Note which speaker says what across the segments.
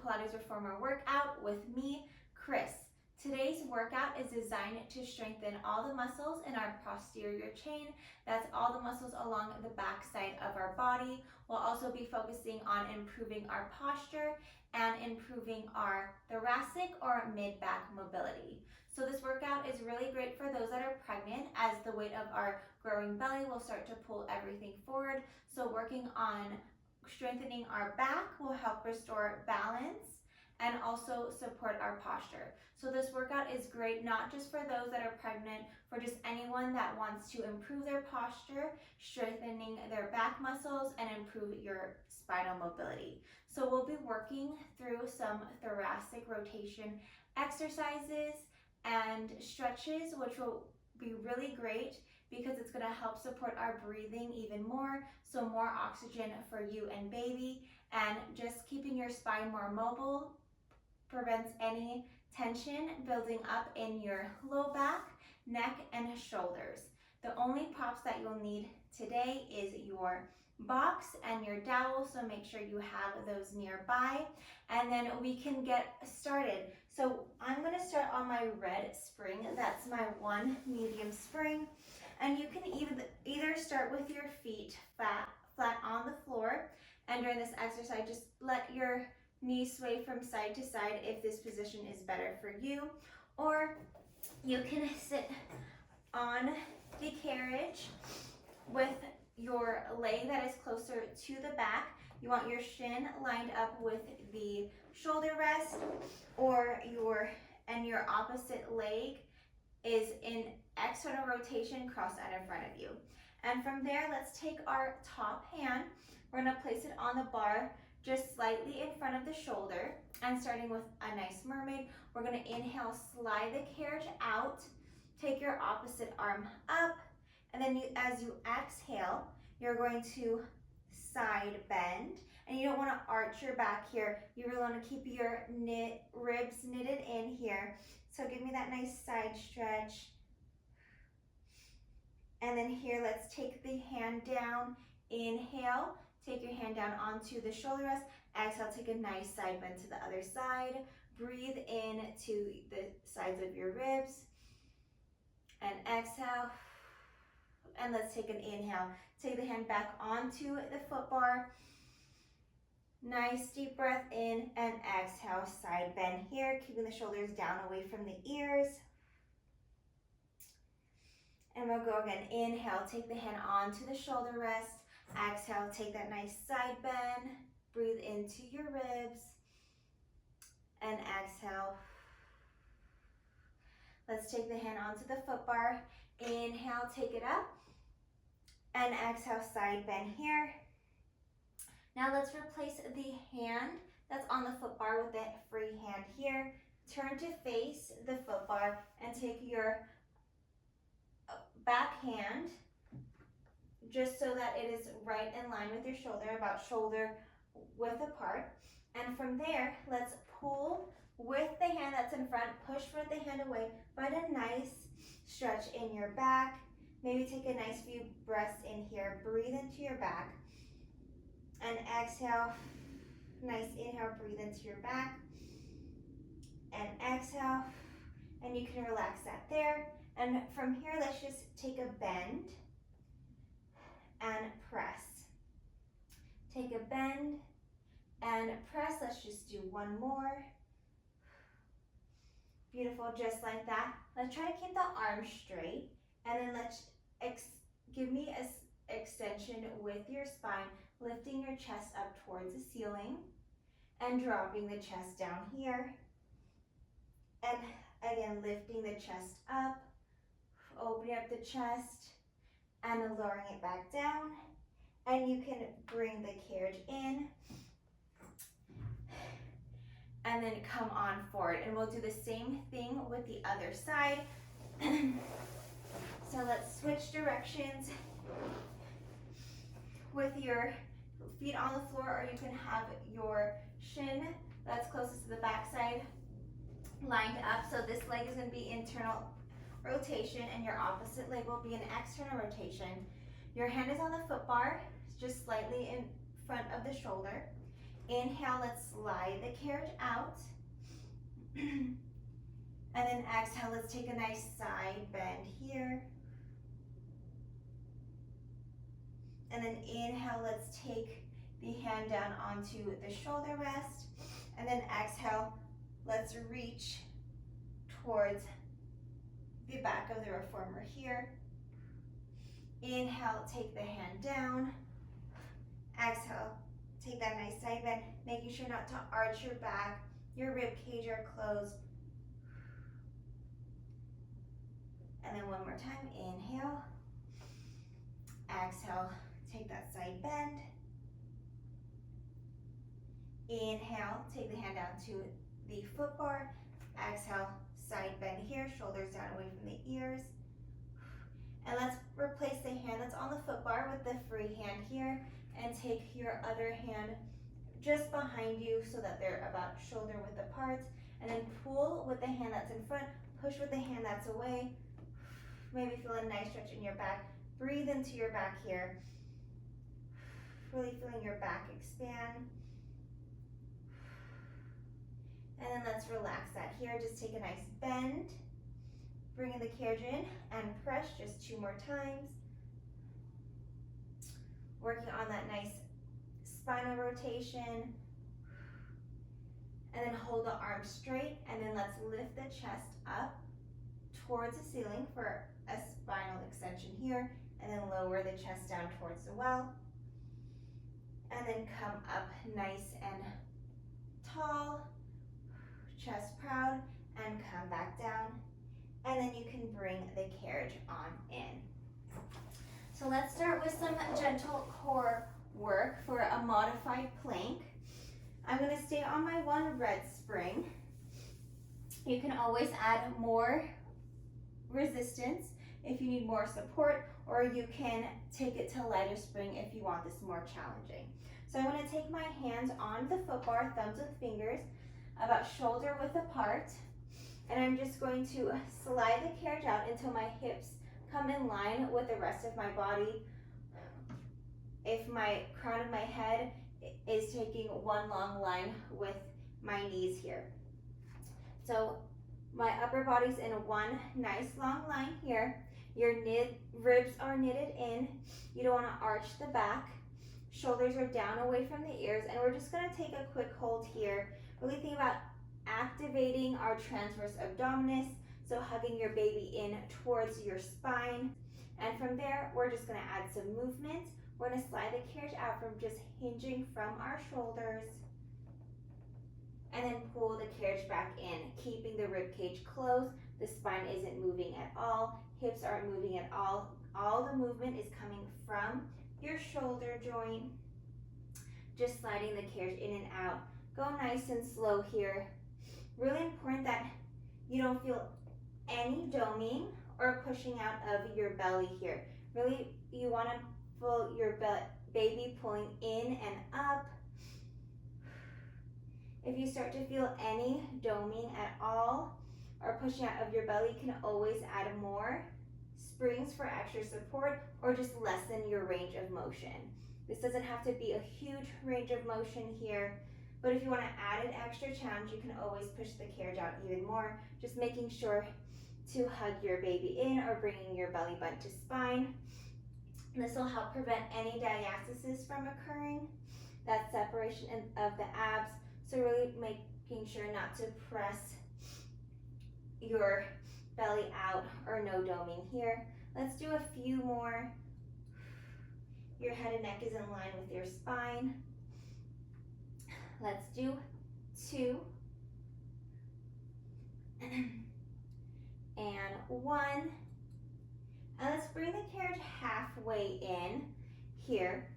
Speaker 1: Pilates Reformer workout with me, Chris. Today's workout is designed to strengthen all the muscles in our posterior chain. That's all the muscles along the back side of our body. We'll also be focusing on improving our posture and improving our thoracic or mid-back mobility. So this workout is really great for those that are pregnant, as the weight of our growing belly will start to pull everything forward. So working on strengthening our back will help restore balance and also support our posture. So this workout is great not just for those that are pregnant, for just anyone that wants to improve their posture, strengthening their back muscles, and improve your spinal mobility. So we'll be working through some thoracic rotation exercises and stretches, which will be really great because it's going to help support our breathing even more, so more oxygen for you and baby, and just keeping your spine more mobile prevents any tension building up in your low back, neck, and shoulders. The only props that you'll need today is your box and your dowel, so make sure you have those nearby, and then we can get started. So I'm going to start on my red spring. That's my one medium spring, and you can either start with your feet flat on the floor, and during this exercise just let your knees sway from side to side if this position is better for you, or you can sit on the carriage with your leg that is closer to the back. You want your shin lined up with the shoulder rest, or your opposite leg is in external rotation crossed out in front of you. And from there, let's take our top hand. We're going to place it on the bar just slightly in front of the shoulder, and starting with a nice mermaid, we're going to inhale, slide the carriage out, take your opposite arm up, and then as you exhale, you're going to side bend, and you don't want to arch your back here. You really want to keep your ribs knitted in here. So give me that nice side stretch. And then here, let's take the hand down. Inhale, take your hand down onto the shoulder rest. Exhale, take a nice side bend to the other side. Breathe in to the sides of your ribs. And exhale. And let's take an inhale. Take the hand back onto the foot bar. Nice deep breath in, and exhale, side bend here, keeping the shoulders down away from the ears. And we'll go again. Inhale, take the hand onto the shoulder rest. Exhale, take that nice side bend. Breathe into your ribs. And exhale. Let's take the hand onto the foot bar. Inhale, take it up. And exhale, side bend here. Now let's replace the hand that's on the foot bar with the free hand here. Turn to face the foot bar and take your back hand just so that it is right in line with your shoulder, about shoulder width apart. And from there, let's pull with the hand that's in front, push with the hand away, find a nice stretch in your back. Maybe take a nice few breaths in here. Breathe into your back. And exhale. Nice inhale, breathe into your back. And exhale. And you can relax that there. And from here, let's just take a bend and press. Take a bend and press. Let's just do one more. Beautiful, just like that. Let's try to keep the arms straight. And then let's give me an extension with your spine, lifting your chest up towards the ceiling and dropping the chest down here. And again, lifting the chest up, opening up the chest and lowering it back down. And you can bring the carriage in and then come on forward. And we'll do the same thing with the other side. So let's switch directions with your feet on the floor, or you can have your shin that's closest to the back side lined up. So this leg is going to be internal rotation and your opposite leg will be an external rotation. Your hand is on the foot bar, just slightly in front of the shoulder. Inhale, let's slide the carriage out. And then exhale, let's take a nice side bend here. And then inhale, let's take the hand down onto the shoulder rest. And then exhale, let's reach towards the back of the reformer here. Inhale, take the hand down. Exhale, take that nice side bend, making sure not to arch your back, your rib cage are closed. And then one more time, inhale. Exhale, take that side bend. Inhale, take the hand down to the foot bar. Exhale, side bend here, shoulders down away from the ears. And let's replace the hand that's on the foot bar with the free hand here, and take your other hand just behind you so that they're about shoulder width apart. And then pull with the hand that's in front, push with the hand that's away. Maybe feel a nice stretch in your back. Breathe into your back here. Really feeling your back expand. And then let's relax that here. Just take a nice bend. Bringing the carriage in and press just 2 more times. Working on that nice spinal rotation. And then hold the arms straight, and then let's lift the chest up towards the ceiling for a spinal extension here, and then lower the chest down towards the well. And then come up nice and tall, chest proud, and come back down. And then you can bring the carriage on in. So let's start with some gentle core work for a modified plank. I'm going to stay on my one red spring. You can always add more resistance if you need more support, or you can take it to lighter spring if you want this more challenging. So I'm going to take my hands on the foot bar, thumbs with fingers, about shoulder width apart, and I'm just going to slide the carriage out until my hips come in line with the rest of my body. If my crown of my head is taking one long line with my knees here. So my upper body's in one nice long line here. Your ribs are knitted in. You don't want to arch the back. Shoulders are down away from the ears, and we're just going to take a quick hold here. Really think about activating our transverse abdominis, so hugging your baby in towards your spine. And from there, we're just going to add some movement. We're going to slide the carriage out from just hinging from our shoulders, and then pull the carriage back in, keeping the rib cage closed. The spine isn't moving at all. Hips aren't moving at all. All the movement is coming from your shoulder joint. Just sliding the carriage in and out. Go nice and slow here. Really important that you don't feel any doming or pushing out of your belly here. Really, you want to feel your baby pulling in and up. If you start to feel any doming at all or pushing out of your belly, you can always add more springs for extra support, or just lessen your range of motion. This doesn't have to be a huge range of motion here, but if you want to add an extra challenge, you can always push the carriage out even more, just making sure to hug your baby in or bringing your belly button to spine. This will help prevent any diastasis from occurring, that separation of the abs. So really making sure not to press your belly out or no doming here. Let's do a few more. Your head and neck is in line with your spine. Let's do 2 and 1. And let's bring the carriage halfway in here.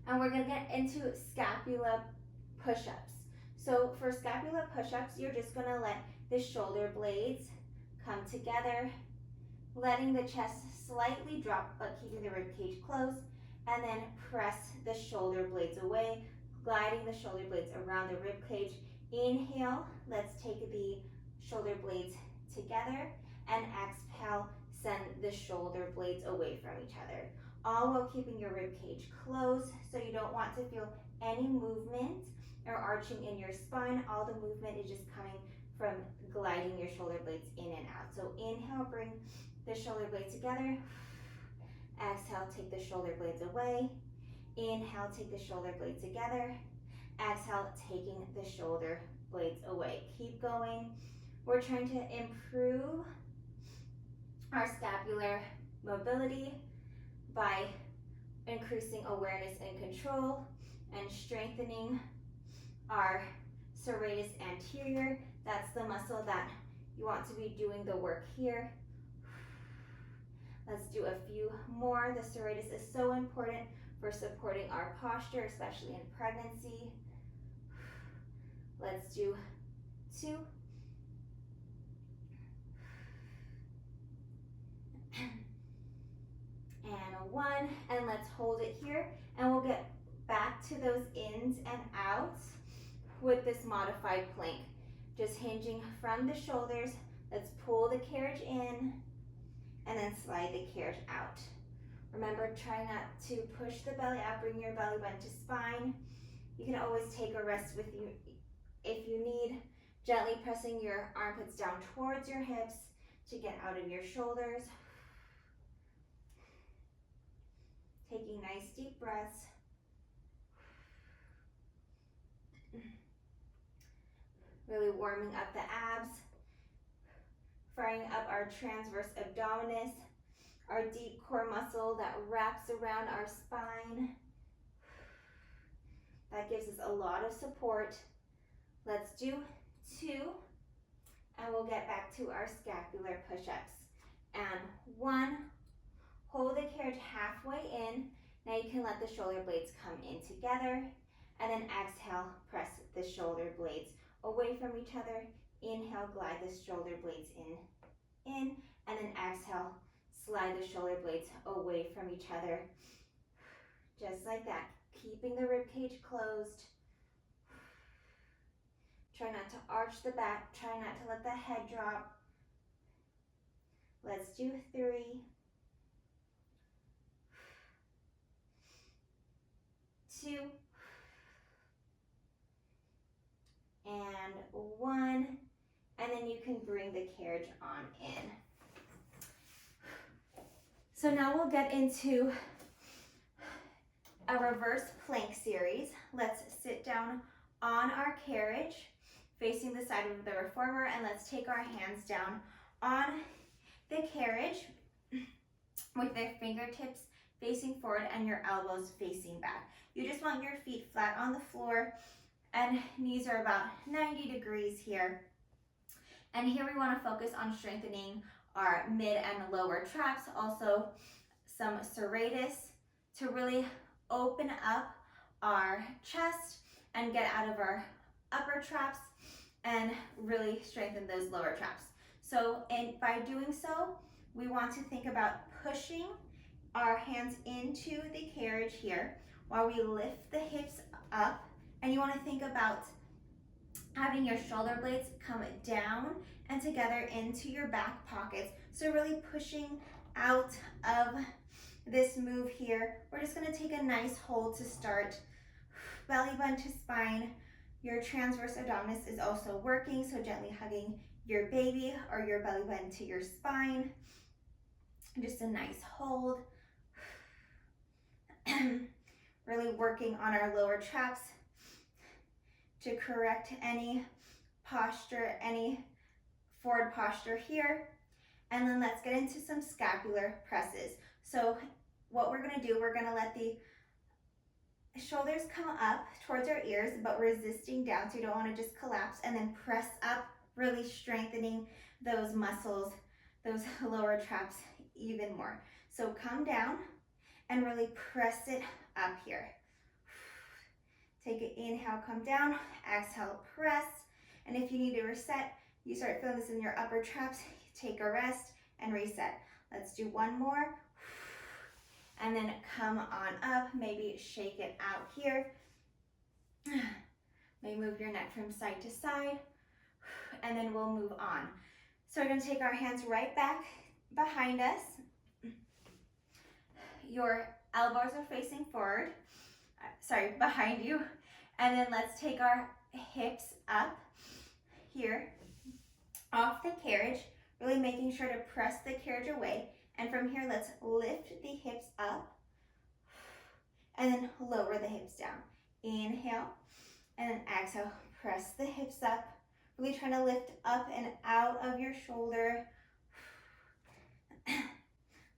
Speaker 1: And we're gonna get into scapula push-ups. So for scapula push-ups, you're just gonna let the shoulder blades come together, letting the chest slightly drop, but keeping the rib cage closed, and then press the shoulder blades away, gliding the shoulder blades around the rib cage. Inhale, let's take the shoulder blades together, and exhale, send the shoulder blades away from each other. all while keeping your rib cage closed. So you don't want to feel any movement or arching in your spine. All the movement is just coming from gliding your shoulder blades in and out. So inhale, bring the shoulder blades together. Exhale, take the shoulder blades away. Inhale, take the shoulder blades together. Exhale, taking the shoulder blades away. Keep going. We're trying to improve our scapular mobility by increasing awareness and control and strengthening our serratus anterior. That's the muscle that you want to be doing the work here. Let's do a few more. The serratus is so important for supporting our posture, especially in pregnancy. Let's do 2. And 1, and let's hold it here, and we'll get back to those ins and outs with this modified plank. Just hinging from the shoulders. Let's pull the carriage in and then slide the carriage out. Remember, try not to push the belly out, bring your belly button to spine. You can always take a rest with you if you need, gently pressing your armpits down towards your hips to get out of your shoulders. Taking nice deep breaths. Really warming up the abs, firing up our transverse abdominis, our deep core muscle that wraps around our spine. That gives us a lot of support. Let's do 2, and we'll get back to our scapular push-ups. And 1, hold the carriage halfway in. Now you can let the shoulder blades come in together, and then exhale, press the shoulder blades away from each other. Inhale, glide the shoulder blades in, and then exhale, slide the shoulder blades away from each other. Just like that, keeping the rib cage closed. Try not to arch the back, try not to let the head drop. Let's do 3, 2, and 1, and then you can bring the carriage on in. So now we'll get into a reverse plank series. Let's sit down on our carriage, facing the side of the reformer, and let's take our hands down on the carriage with their fingertips facing forward and your elbows facing back. You just want your feet flat on the floor, and knees are about 90 degrees here. And here we want to focus on strengthening our mid and lower traps, also some serratus, to really open up our chest and get out of our upper traps and really strengthen those lower traps. So by doing so, we want to think about pushing our hands into the carriage here while we lift the hips up, and you want to think about having your shoulder blades come down and together into your back pockets. So really pushing out of this move here. We're just going to take a nice hold to start. Belly button to spine. Your transverse abdominis is also working, so gently hugging your baby or your belly button to your spine. Just a nice hold. Really working on our lower traps to correct any posture, any forward posture here. And then let's get into some scapular presses. So what we're going to do, we're going to let the shoulders come up towards our ears, but resisting down, so you don't want to just collapse, and then press up, really strengthening those muscles, those lower traps even more. So come down and really press it up here. Take an inhale, come down, exhale, press. And if you need to reset, you start feeling this in your upper traps, take a rest and reset. Let's do 1 more. And then come on up, maybe shake it out here. Maybe move your neck from side to side, and then we'll move on. So we're gonna take our hands right back behind us. your elbows are facing forward, behind you. And then let's take our hips up here off the carriage, really making sure to press the carriage away. And from here, let's lift the hips up and then lower the hips down. Inhale, and then exhale, press the hips up, really trying to lift up and out of your shoulder.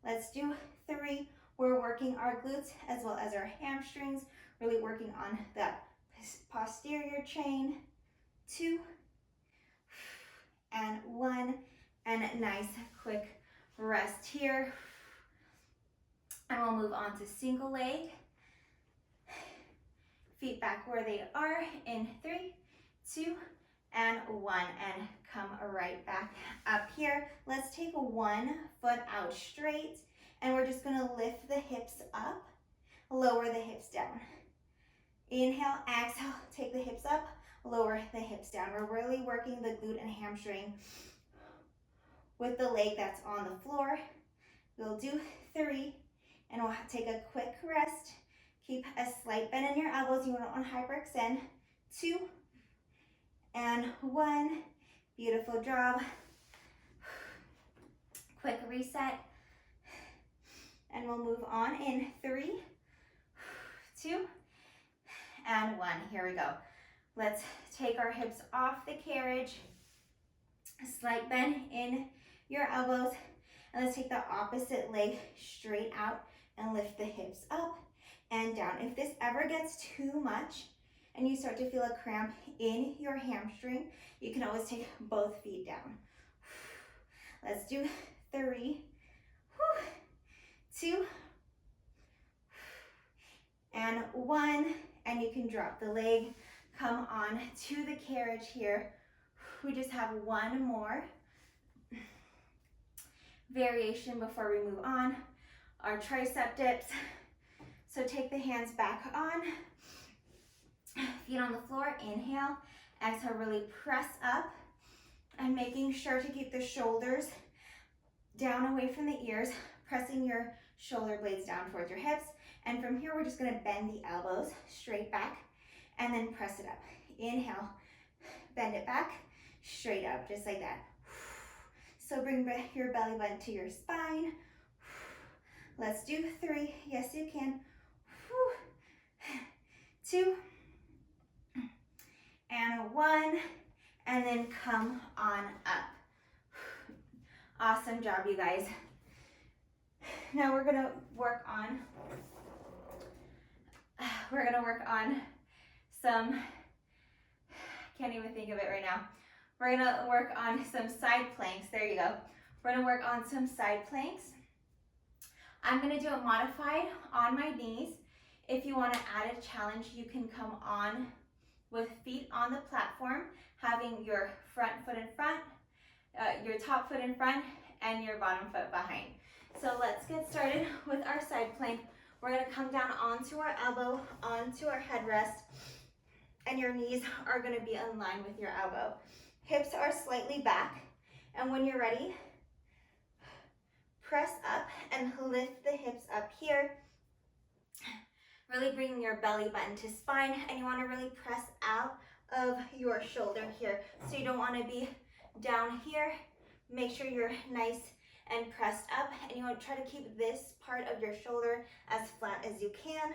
Speaker 1: Let's do 3. We're working our glutes as well as our hamstrings, really working on that posterior chain. 2, and 1, and nice quick rest here. And we'll move on to single leg. Feet back where they are in 3, 2, and 1, and come right back up here. Let's take 1 foot out straight, and we're just gonna lift the hips up, lower the hips down. Inhale, exhale, take the hips up, lower the hips down. We're really working the glute and hamstring with the leg that's on the floor. We'll do 3, and we'll take a quick rest. Keep a slight bend in your elbows. You don't want to hyperextend. 2, and 1. Beautiful job. Quick reset. And we'll move on in 3, 2, and 1. Here we go. Let's take our hips off the carriage. Slight bend in your elbows. And let's take the opposite leg straight out and lift the hips up and down. If this ever gets too much and you start to feel a cramp in your hamstring, you can always take both feet down. Let's do 3, 2, and 1. And you can drop the leg, come on to the carriage here. We just have 1 more variation before we move on. Our tricep dips. So take the hands back on, feet on the floor. Inhale, exhale, really press up, and making sure to keep the shoulders down away from the ears, pressing your shoulder blades down towards your hips. And from here, we're just gonna bend the elbows straight back and then press it up. Inhale, bend it back, straight up, just like that. So bring your belly button to your spine. Let's do 3, yes you can. 2, and 1, and then come on up. Awesome job, you guys. Now we're gonna work on some, can't even think of it right now. We're gonna work on some side planks. There you go. We're gonna work on some side planks. I'm gonna do it modified on my knees. If you wanna add a challenge, you can come on with feet on the platform, having your front foot in front, your top foot in front, and your bottom foot behind. So let's get started with our side plank. We're gonna come down onto our elbow, onto our headrest, and your knees are gonna be in line with your elbow. Hips are slightly back, and when you're ready, press up and lift the hips up here. Really bringing your belly button to spine, and you want to really press out of your shoulder here. So you don't want to be down here. Make sure you're nice and pressed up, and you want to try to keep this part of your shoulder as flat as you can.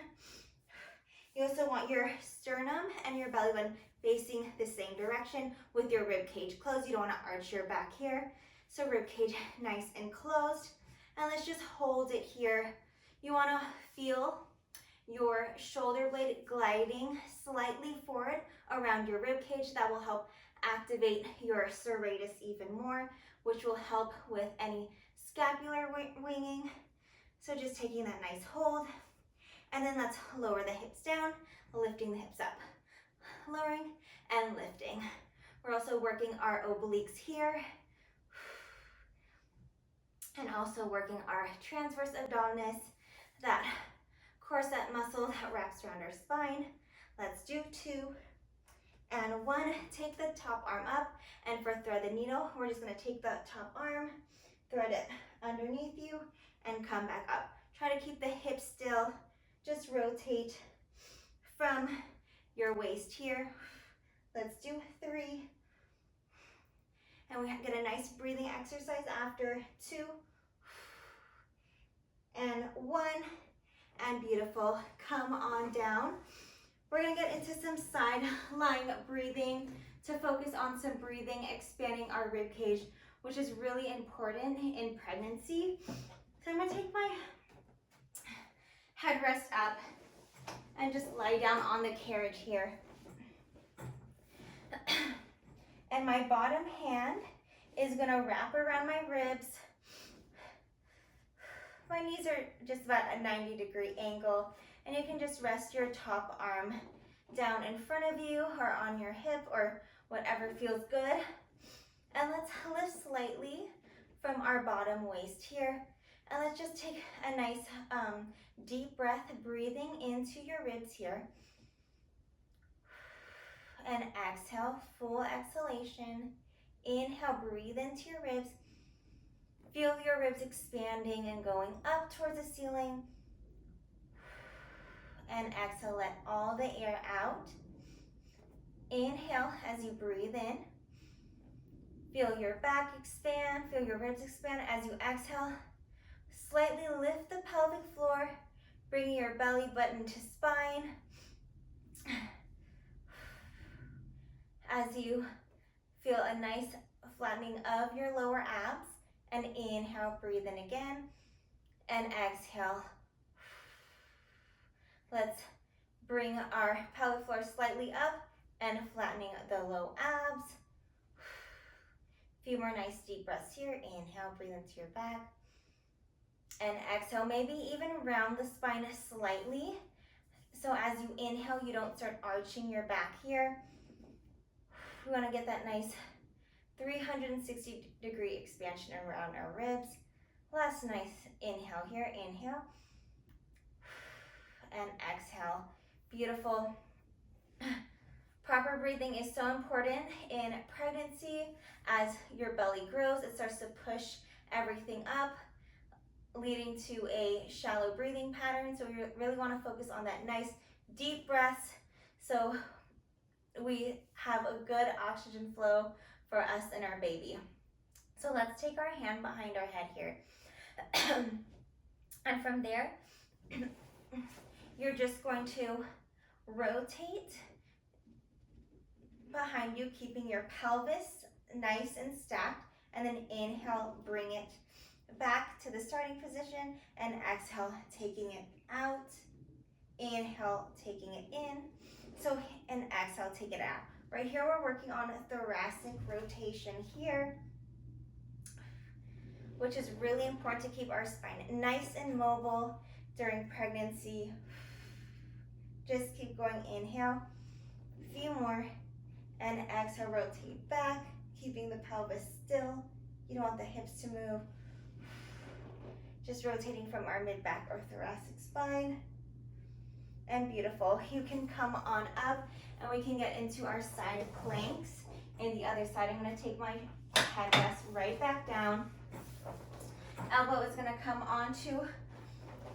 Speaker 1: You also want your sternum and your belly button facing the same direction with your rib cage closed. You don't want to arch your back here. So rib cage nice and closed. And let's just hold it here. You want to feel your shoulder blade gliding slightly forward around your rib cage. That will help activate your serratus even more, which will help with any scapular winging. So just taking that nice hold. And then let's lower the hips down, lifting the hips up. Lowering and lifting. We're also working our obliques here. And also working our transverse abdominis, that corset muscle that wraps around our spine. Let's do 2 and 1. Take the top arm up, and for thread the needle, we're just gonna take the top arm, thread it underneath you, and come back up. Try to keep the hips still. Just rotate from your waist here. Let's do 3. And we get a nice breathing exercise after. 2 and 1. And beautiful. Come on down. We're gonna get into some side lying breathing to focus on some breathing, expanding our rib cage, which is really important in pregnancy. So I'm gonna take my headrest up and just lie down on the carriage here. And my bottom hand is gonna wrap around my ribs. My knees are just about a 90-degree angle, and you can just rest your top arm down in front of you or on your hip or whatever feels good. And let's lift slightly from our bottom waist here. And let's just take a nice deep breath, breathing into your ribs here. And exhale, full exhalation. Inhale, breathe into your ribs. Feel your ribs expanding and going up towards the ceiling. And exhale, let all the air out. Inhale as you breathe in. Feel your back expand, feel your ribs expand as you exhale. Slightly lift the pelvic floor, bringing your belly button to spine. As you feel a nice flattening of your lower abs, and inhale, breathe in again, and exhale. Let's bring our pelvic floor slightly up and flattening the low abs. A few more nice deep breaths here. Inhale, breathe into your back. And exhale, maybe even round the spine slightly. So as you inhale, you don't start arching your back here. We want to get that nice 360-degree expansion around our ribs. Last nice inhale here. Inhale. And exhale. Beautiful. Proper breathing is so important in pregnancy. As your belly grows, it starts to push everything up, leading to a shallow breathing pattern. So we really want to focus on that nice deep breaths so we have a good oxygen flow for us and our baby. So let's take our hand behind our head here. And from there, you're just going to rotate behind you, keeping your pelvis nice and stacked, and then inhale, bring it back to the starting position, and exhale, taking it out. Inhale, taking it in. So, and exhale, take it out. Right here, we're working on a thoracic rotation here, which is really important to keep our spine nice and mobile during pregnancy. Just keep going. Inhale, a few more, and exhale, rotate back, keeping the pelvis still. You don't want the hips to move. Just rotating from our mid-back or thoracic spine. And beautiful. You can come on up and we can get into our side planks. And the other side, I'm going to take my headrest right back down. Elbow is going to come onto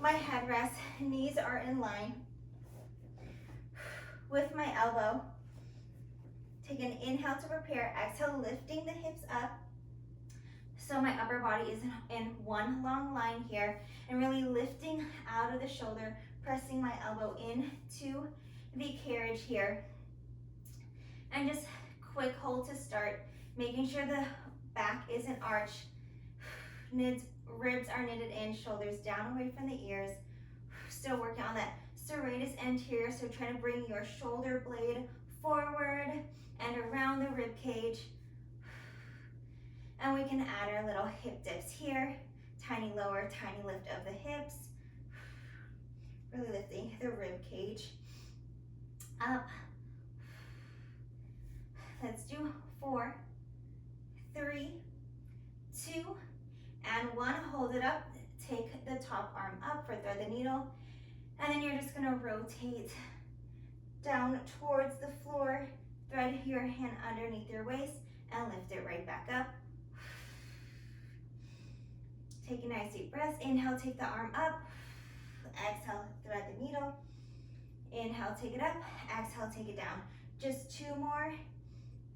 Speaker 1: my headrest. Knees are in line with my elbow. Take an inhale to prepare. Exhale, lifting the hips up. So my upper body is in one long line here, and really lifting out of the shoulder, pressing my elbow into the carriage here. And just quick hold to start, making sure the back isn't arched. Ribs are knitted in, shoulders down away from the ears. Still working on that serratus anterior, so trying to bring your shoulder blade forward and around the rib cage. And we can add our little hip dips here. Tiny lower, tiny lift of the hips. Really lifting the rib cage up. Let's do 4, 3, 2, and 1. Hold it up. Take the top arm up for thread the needle. And then you're just gonna rotate down towards the floor. Thread your hand underneath your waist and lift it right back up. Take a nice deep breath. Inhale, take the arm up. Exhale, thread the needle. Inhale, take it up. Exhale, take it down. Just 2 more.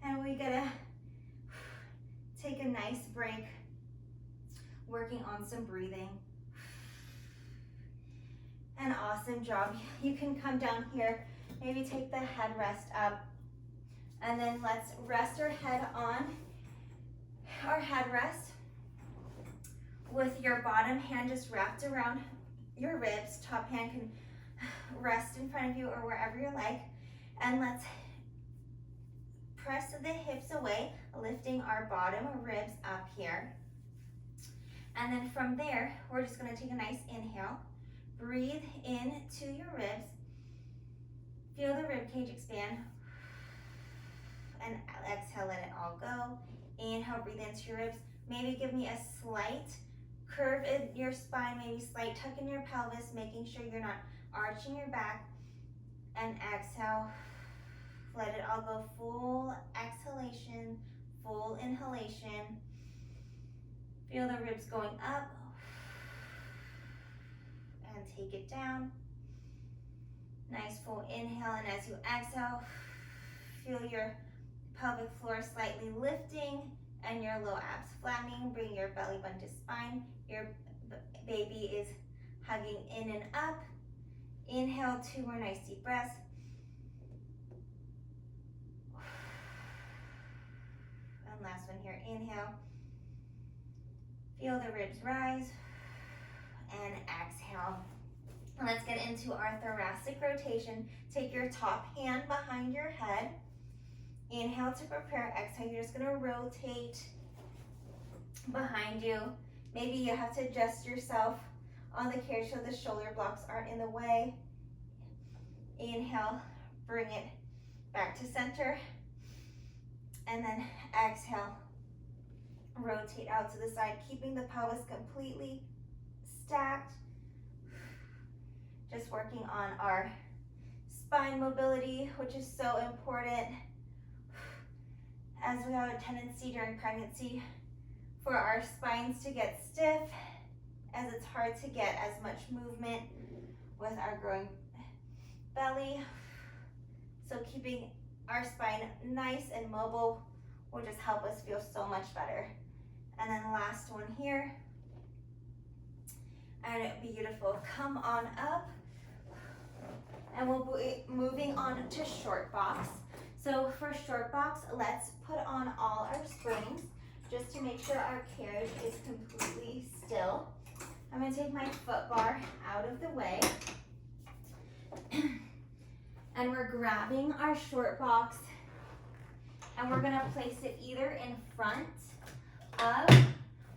Speaker 1: And we gotta take a nice break, working on some breathing. An awesome job. You can come down here, maybe take the headrest up, and then let's rest our head on our headrest with your bottom hand just wrapped around your ribs. Top hand can rest in front of you or wherever you like. And let's press the hips away, lifting our bottom ribs up here. And then from there, we're just gonna take a nice inhale. Breathe into your ribs. Feel the rib cage expand. And exhale, let it all go. Inhale, breathe into your ribs. Maybe give me a slight curve in your spine, maybe slight tuck in your pelvis, making sure you're not arching your back. And exhale, let it all go. Full exhalation, full inhalation. Feel the ribs going up. And take it down. Nice full inhale, and as you exhale, feel your pelvic floor slightly lifting and your low abs flattening. Bring your belly button to spine. Your baby is hugging in and up. Inhale, 2 more nice deep breaths. And last one here, inhale. Feel the ribs rise. And exhale. Let's get into our thoracic rotation. Take your top hand behind your head. Inhale to prepare. Exhale, you're just gonna rotate behind you. Maybe you have to adjust yourself on the carriage so the shoulder blocks aren't in the way. Inhale, bring it back to center. And then exhale, rotate out to the side, keeping the pelvis completely stacked. Just working on our spine mobility, which is so important, as we have a tendency during pregnancy for our spines to get stiff, as it's hard to get as much movement with our growing belly. So keeping our spine nice and mobile will just help us feel so much better. And then the last one here. And beautiful. Come on up. And we'll be moving on to short box. So for short box, let's put on all our springs just to make sure our carriage is completely still. I'm gonna take my foot bar out of the way. And we're grabbing our short box and we're gonna place it either in front of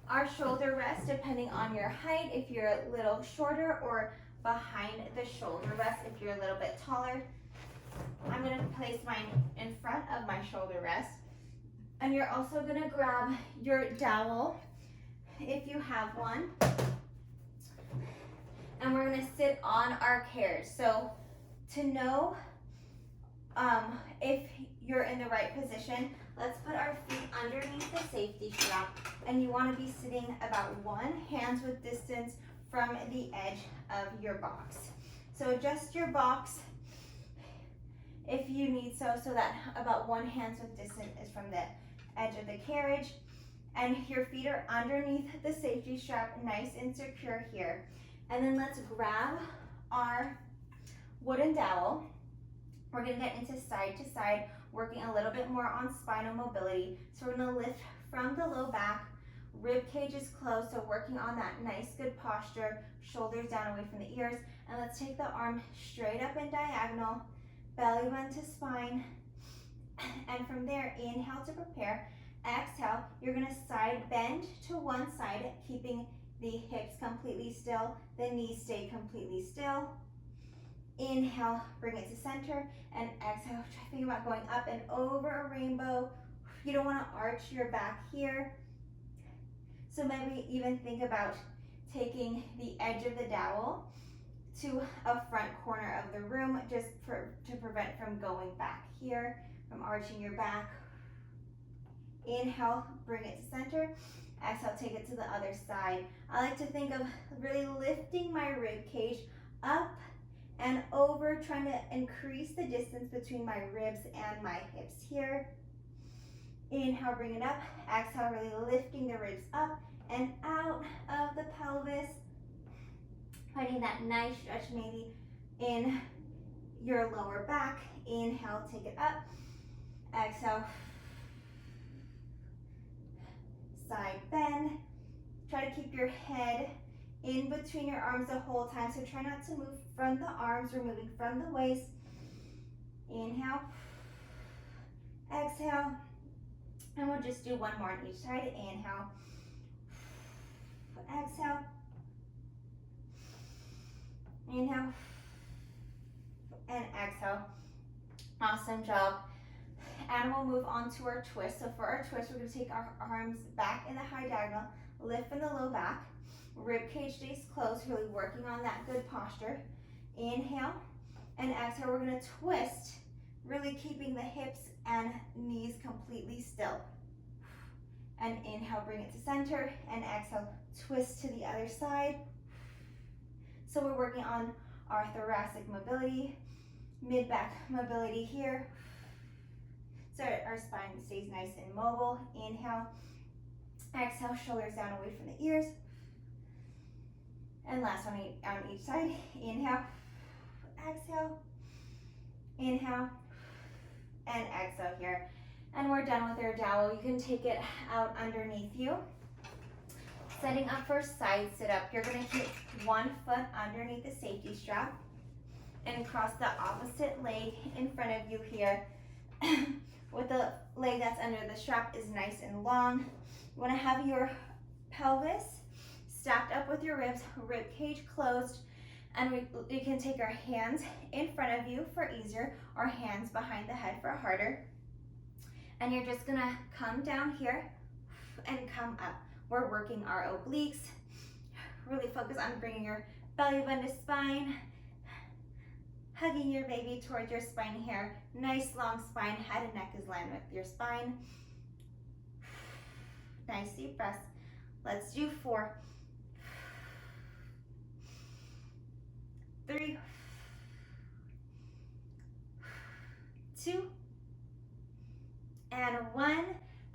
Speaker 1: our shoulder rest, depending on your height, if you're a little shorter, or behind the shoulder rest if you're a little bit taller. I'm gonna place mine in front of my shoulder rest. And you're also gonna grab your dowel, if you have one. And we're gonna sit on our carriage. So to know if you're in the right position, let's put our feet underneath the safety strap. And you wanna be sitting about 1 hand's width distance from the edge of your box. So adjust your box if you need so that about 1 hand's width distance is from the edge of the carriage. And your feet are underneath the safety strap, nice and secure here. And then let's grab our wooden dowel. We're gonna get into side to side, working a little bit more on spinal mobility. So we're gonna lift from the low back, rib cage is closed, so working on that nice good posture, shoulders down away from the ears. And let's take the arm straight up and diagonal, belly button to spine. And from there, inhale to prepare. Exhale, you're gonna side bend to one side, keeping the hips completely still, the knees stay completely still. Inhale, bring it to center, and exhale, try thinking about going up and over a rainbow. You don't wanna arch your back here. So maybe even think about taking the edge of the dowel to a front corner of the room, just to prevent from going back here, from arching your back. Inhale, bring it to center. Exhale, take it to the other side. I like to think of really lifting my rib cage up and over, trying to increase the distance between my ribs and my hips here. Inhale, bring it up. Exhale, really lifting the ribs up and out of the pelvis. Finding that nice stretch maybe in your lower back. Inhale, take it up. Exhale, side bend. Try to keep your head in between your arms the whole time, so try not to move from the arms. We're moving from the waist. Inhale, exhale, and we'll just do one more on each side. Inhale, exhale, inhale, and exhale. Awesome job. And we'll move on to our twist. So for our twist, we're going to take our arms back in the high diagonal, lift from the low back. Rib cage stays closed, really working on that good posture. Inhale and exhale. We're going to twist, really keeping the hips and knees completely still. And inhale, bring it to center, and exhale, twist to the other side. So we're working on our thoracic mobility, mid-back mobility here. So our spine stays nice and mobile. Inhale, exhale, shoulders down away from the ears. And last one on each side. Inhale, exhale, inhale, and exhale here. And we're done with our dowel. You can take it out underneath you. Setting up for side sit up. You're gonna keep one foot underneath the safety strap and cross the opposite leg in front of you here. With the leg that's under the strap is nice and long. You wanna have your pelvis stacked up with your ribs, rib cage closed, and we can take our hands in front of you for easier, or hands behind the head for harder. And you're just gonna come down here and come up. We're working our obliques. Really focus on bringing your belly button to spine, hugging your baby towards your spine here. Nice long spine, head and neck is lined with your spine. Nice deep breaths. Let's do 4, 3, 2, and 1.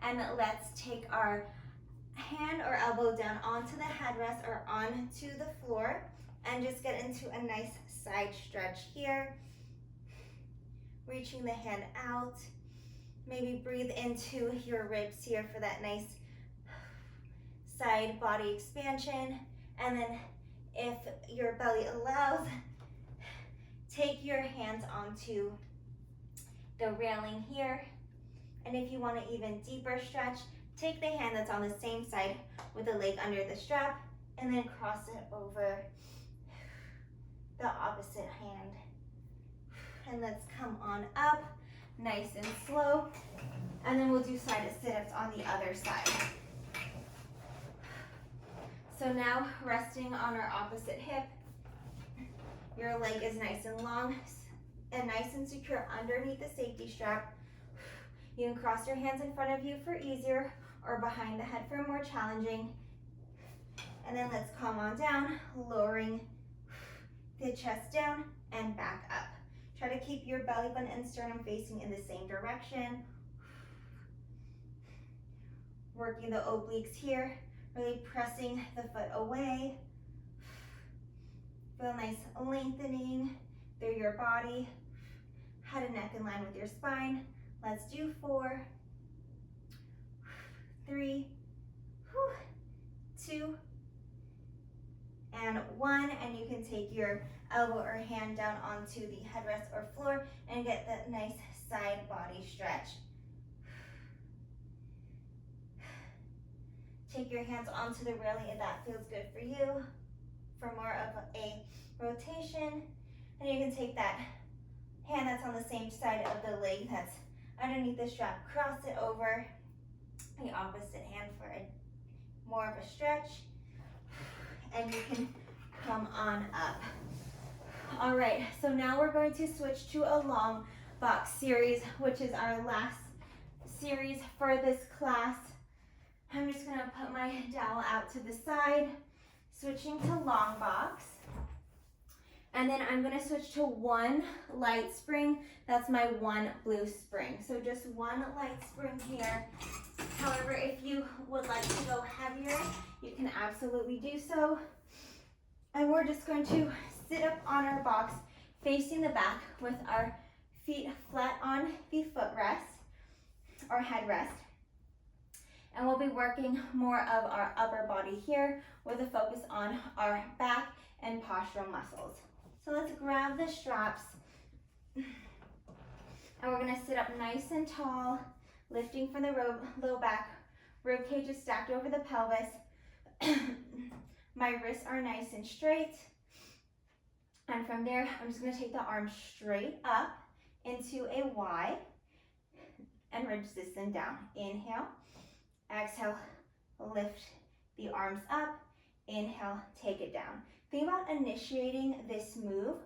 Speaker 1: And let's take our hand or elbow down onto the headrest or onto the floor and just get into a nice side stretch here. Reaching the hand out. Maybe breathe into your ribs here for that nice side body expansion. And then if your belly allows, take your hands onto the railing here. And if you want an even deeper stretch, take the hand that's on the same side with the leg under the strap and then cross it over the opposite hand. And let's come on up, nice and slow. And then we'll do side sit-ups on the other side. So now resting on our opposite hip, your leg is nice and long and nice and secure underneath the safety strap. You can cross your hands in front of you for easier, or behind the head for more challenging. And then let's calm on down, lowering the chest down and back up. Try to keep your belly button and sternum facing in the same direction. Working the obliques here, really pressing the foot away. Feel nice lengthening through your body. Head and neck in line with your spine. Let's do 4, 3, 2, and 1. And you can take your elbow or hand down onto the headrest or floor and get that nice side body stretch. Take your hands onto the railing if that feels good for you for more of a rotation. And you can take that hand that's on the same side of the leg that's underneath the strap, cross it over the opposite hand for more of a stretch, and you can come on up. All right, so now we're going to switch to a long box series, which is our last series for this class. I'm just gonna put my dowel out to the side, switching to long box. And then I'm gonna switch to one light spring. That's my one blue spring. So just one light spring here. However, if you would like to go heavier, you can absolutely do so. And we're just going to sit up on our box, facing the back with our feet flat on the footrest or headrest. And we'll be working more of our upper body here with a focus on our back and postural muscles. So let's grab the straps. And we're gonna sit up nice and tall, lifting from the low back. Rib cage is stacked over the pelvis. My wrists are nice and straight. And from there, I'm just gonna take the arms straight up into a Y and resist them down. Inhale, exhale, lift the arms up. Inhale, take it down. Think about initiating this move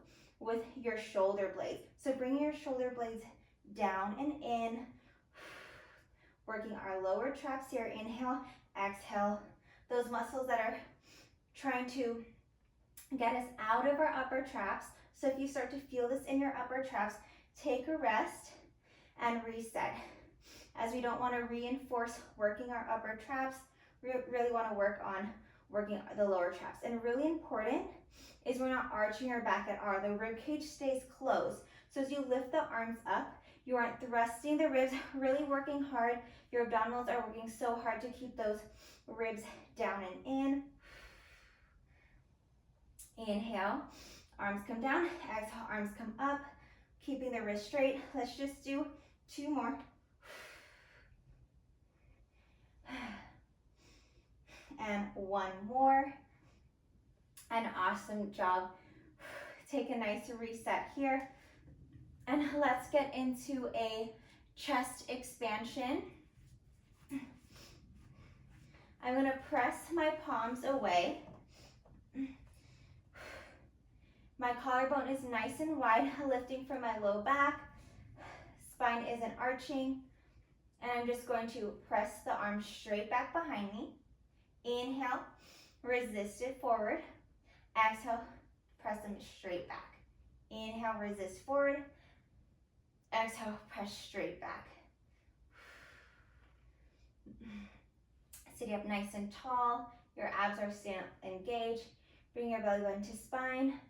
Speaker 1: with your shoulder blades. So bring your shoulder blades down and in, working our lower traps here. Inhale, exhale. Those muscles that are trying to get us out of our upper traps. So if you start to feel this in your upper traps, take a rest and reset. As we don't want to reinforce working our upper traps, we really want to work on working the lower traps. And really important is we're not arching our back at all. The rib cage stays closed. So as you lift the arms up, you aren't thrusting the ribs, really working hard. Your abdominals are working so hard to keep those ribs down and in. Inhale, arms come down. Exhale, arms come up, keeping the wrist straight. Let's just do 2 more. And 1 more. An awesome job. Take a nice reset here. And let's get into a chest expansion. I'm going to press my palms away. My collarbone is nice and wide, lifting from my low back. Spine isn't arching. And I'm just going to press the arms straight back behind me. Inhale, resist it forward. Exhale, press them straight back. Inhale, resist forward. Exhale, press straight back. Sitting up nice and tall. Your abs are staying engaged. Bring your belly button to spine.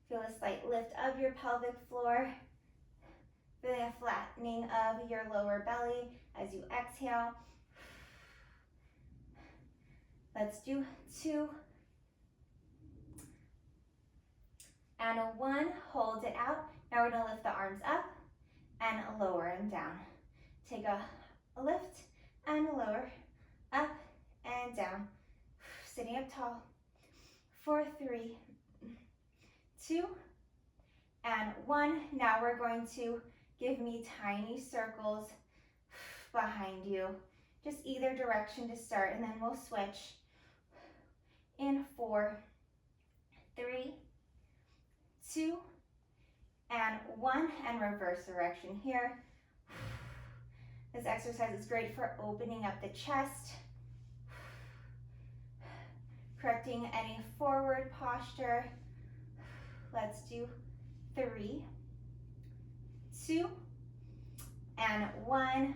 Speaker 1: Feel a slight lift of your pelvic floor. Feeling a flattening of your lower belly as you exhale. Let's do 2. And 1, hold it out. Now we're gonna lift the arms up and lower them down. Take a lift and lower, up and down. Sitting up tall for 3, 2, and 1. Now we're going to give me tiny circles behind you. Just either direction to start, and then we'll switch. In 4, 3, 2, and 1, and reverse direction here. This exercise is great for opening up the chest, correcting any forward posture. Let's do 3, 2, and 1.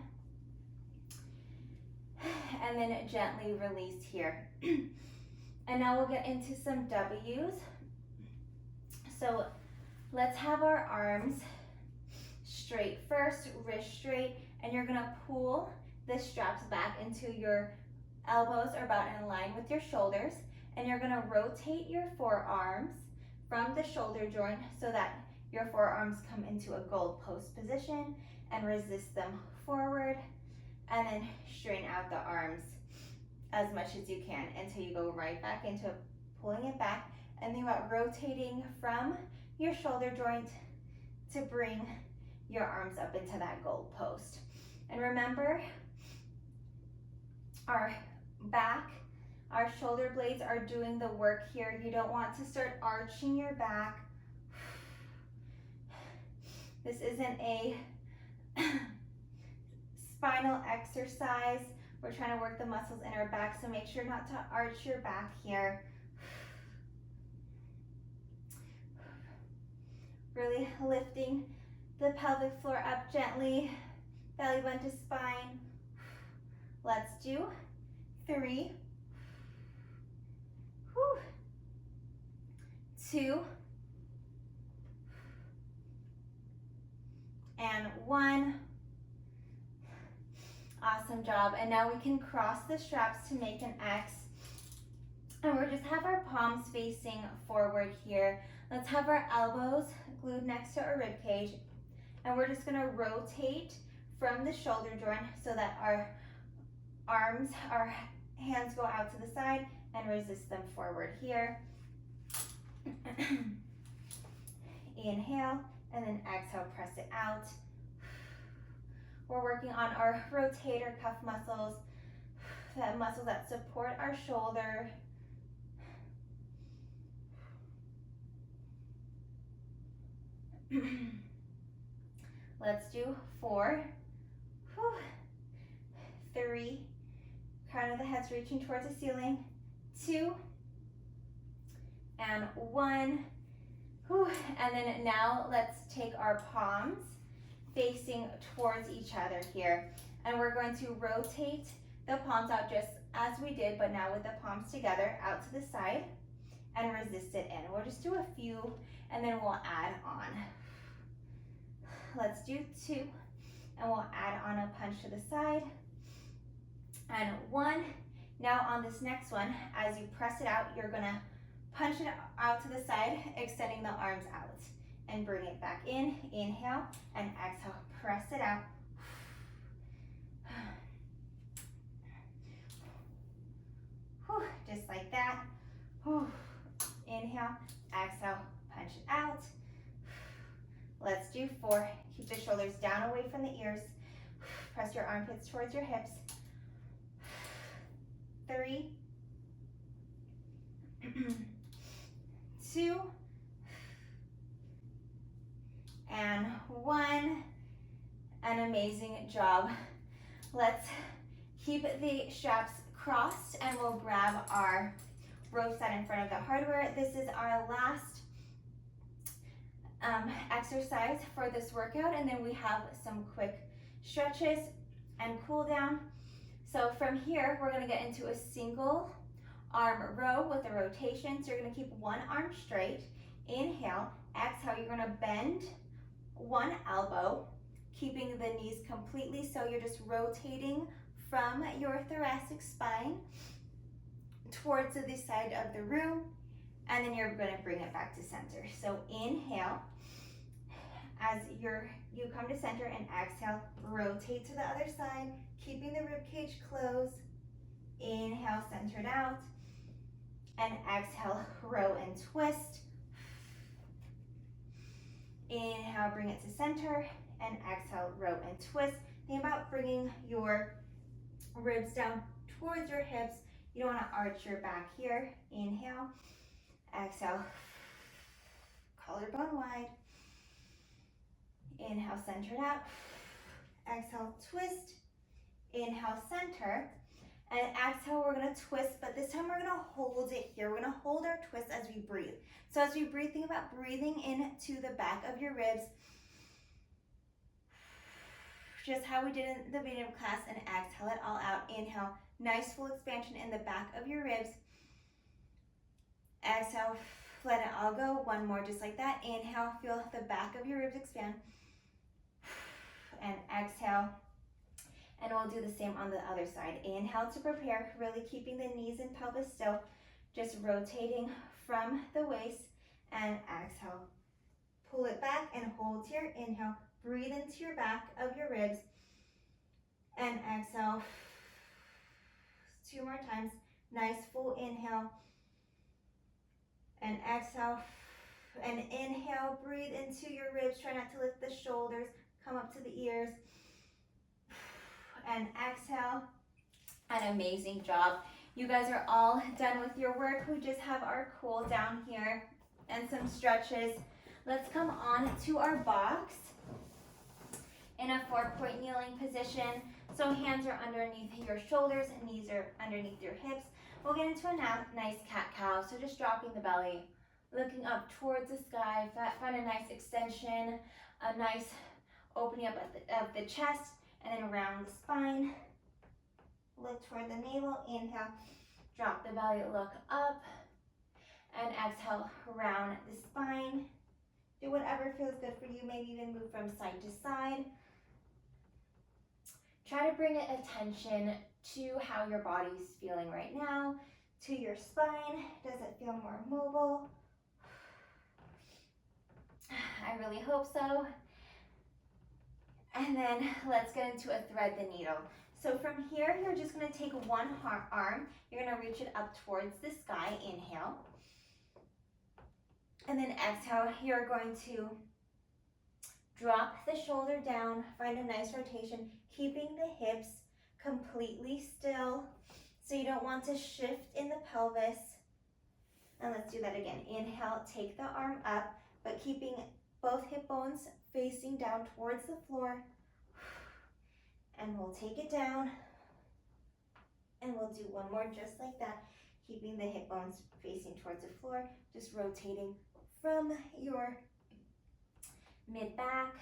Speaker 1: And then gently release here. And now we'll get into some W's. So let's have our arms straight first, wrist straight, and you're gonna pull the straps back into your elbows are about in line with your shoulders, and you're gonna rotate your forearms from the shoulder joint so that your forearms come into a gold post position, and resist them forward, and then straighten out the arms as much as you can until you go right back into pulling it back. And think about rotating from your shoulder joint to bring your arms up into that gold post. And remember, our back, our shoulder blades are doing the work here. You don't want to start arching your back. This isn't a spinal exercise. We're trying to work the muscles in our back, so make sure not to arch your back here. Really lifting the pelvic floor up gently, belly button to spine. Let's do 3, 2, and 1. Awesome job. And now we can cross the straps to make an X. And we'll just have our palms facing forward here. Let's have our elbows glued next to our rib cage. And we're just gonna rotate from the shoulder joint so that our arms, our hands go out to the side and resist them forward here. Inhale, and then exhale, press it out. We're working on our rotator cuff muscles, that muscles that support our shoulder. Let's do 4, 3, crown of the head's reaching towards the ceiling, 2, and 1. And then now let's take our palms facing towards each other here. And we're going to rotate the palms out just as we did, but now with the palms together out to the side and resist it in. We'll just do a few and then we'll add on. Let's do 2, and we'll add on a punch to the side, and 1. Now on this next one, as you press it out, you're gonna punch it out to the side, extending the arms out, and bring it back in. Inhale, and exhale, press it out. Just like that. Inhale, exhale, punch it out. Let's do 4. Keep the shoulders down away from the ears. Press your armpits towards your hips. 3, 2, and 1. An amazing job. Let's keep the straps crossed and we'll grab our ropes out in front of the hardware. This is our last exercise for this workout, and then we have some quick stretches and cool down. So from here, we're gonna get into a single arm row with a rotation. So you're gonna keep one arm straight. Inhale, exhale, you're gonna bend one elbow, keeping the knees completely, so you're just rotating from your thoracic spine towards the side of the room, and then you're gonna bring it back to center. So inhale, as you come to center, and exhale, rotate to the other side, keeping the rib cage closed. Inhale, centered out, and exhale, row and twist. Inhale, bring it to center, and exhale, row and twist. Think about bringing your ribs down towards your hips. You don't want to arch your back here. Inhale, exhale, collarbone wide. Inhale, centered out. Exhale, twist. Inhale, center. And exhale, we're gonna twist, but this time we're gonna hold it here. We're gonna hold our twist as we breathe. So as we breathe, think about breathing into the back of your ribs, just how we did in the beginning of class, and exhale it all out. Inhale, nice full expansion in the back of your ribs. Exhale, let it all go. One more just like that. Inhale, feel the back of your ribs expand. And exhale. And we'll do the same on the other side. Inhale to prepare, really keeping the knees and pelvis still, just rotating from the waist, and exhale. Pull it back and hold here. Inhale, breathe into your back of your ribs, and exhale. 2 more times. Nice full inhale, and exhale. And inhale, breathe into your ribs. Try not to lift the shoulders, come up to the ears. And exhale. An amazing job. You guys are all done with your work. We just have our cool down here and some stretches. Let's come on to our box in a 4-point kneeling position. So hands are underneath your shoulders, knees are underneath your hips. We'll get into a nice cat-cow. So just dropping the belly looking up towards the sky. Find a nice extension, a nice opening up of the chest, and then around the spine. Look toward the navel. Inhale, drop the belly, look up, and exhale, round the spine. Do whatever feels good for you. Maybe even move from side to side. Try to bring attention to how your body's feeling right now, to your spine. Does it feel more mobile? I really hope so. And then let's get into a thread the needle. So from here, you're just gonna take one arm, you're gonna reach it up towards the sky, inhale. And then exhale, you're going to drop the shoulder down, find a nice rotation, keeping the hips completely still. So you don't want to shift in the pelvis. And let's do that again. Inhale, take the arm up, but keeping both hip bones facing down towards the floor. And we'll take it down. And we'll do one more just like that, keeping the hip bones facing towards the floor, just rotating from your mid-back.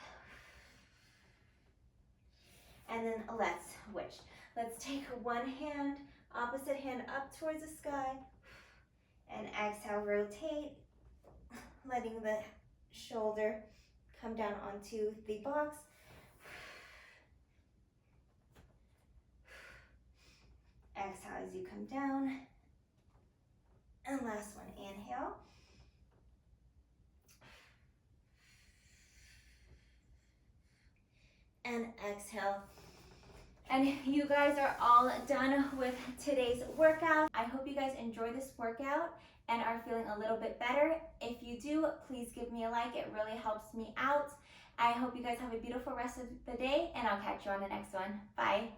Speaker 1: And then let's switch. Let's take one hand, opposite hand up towards the sky, and exhale, rotate, letting the shoulder come down onto the box. Exhale as you come down. And last one, inhale. And exhale. And you guys are all done with today's workout. I hope you guys enjoy this workout and are feeling a little bit better. If you do, please give me a like. It really helps me out. I hope you guys have a beautiful rest of the day, and I'll catch you on the next one. Bye.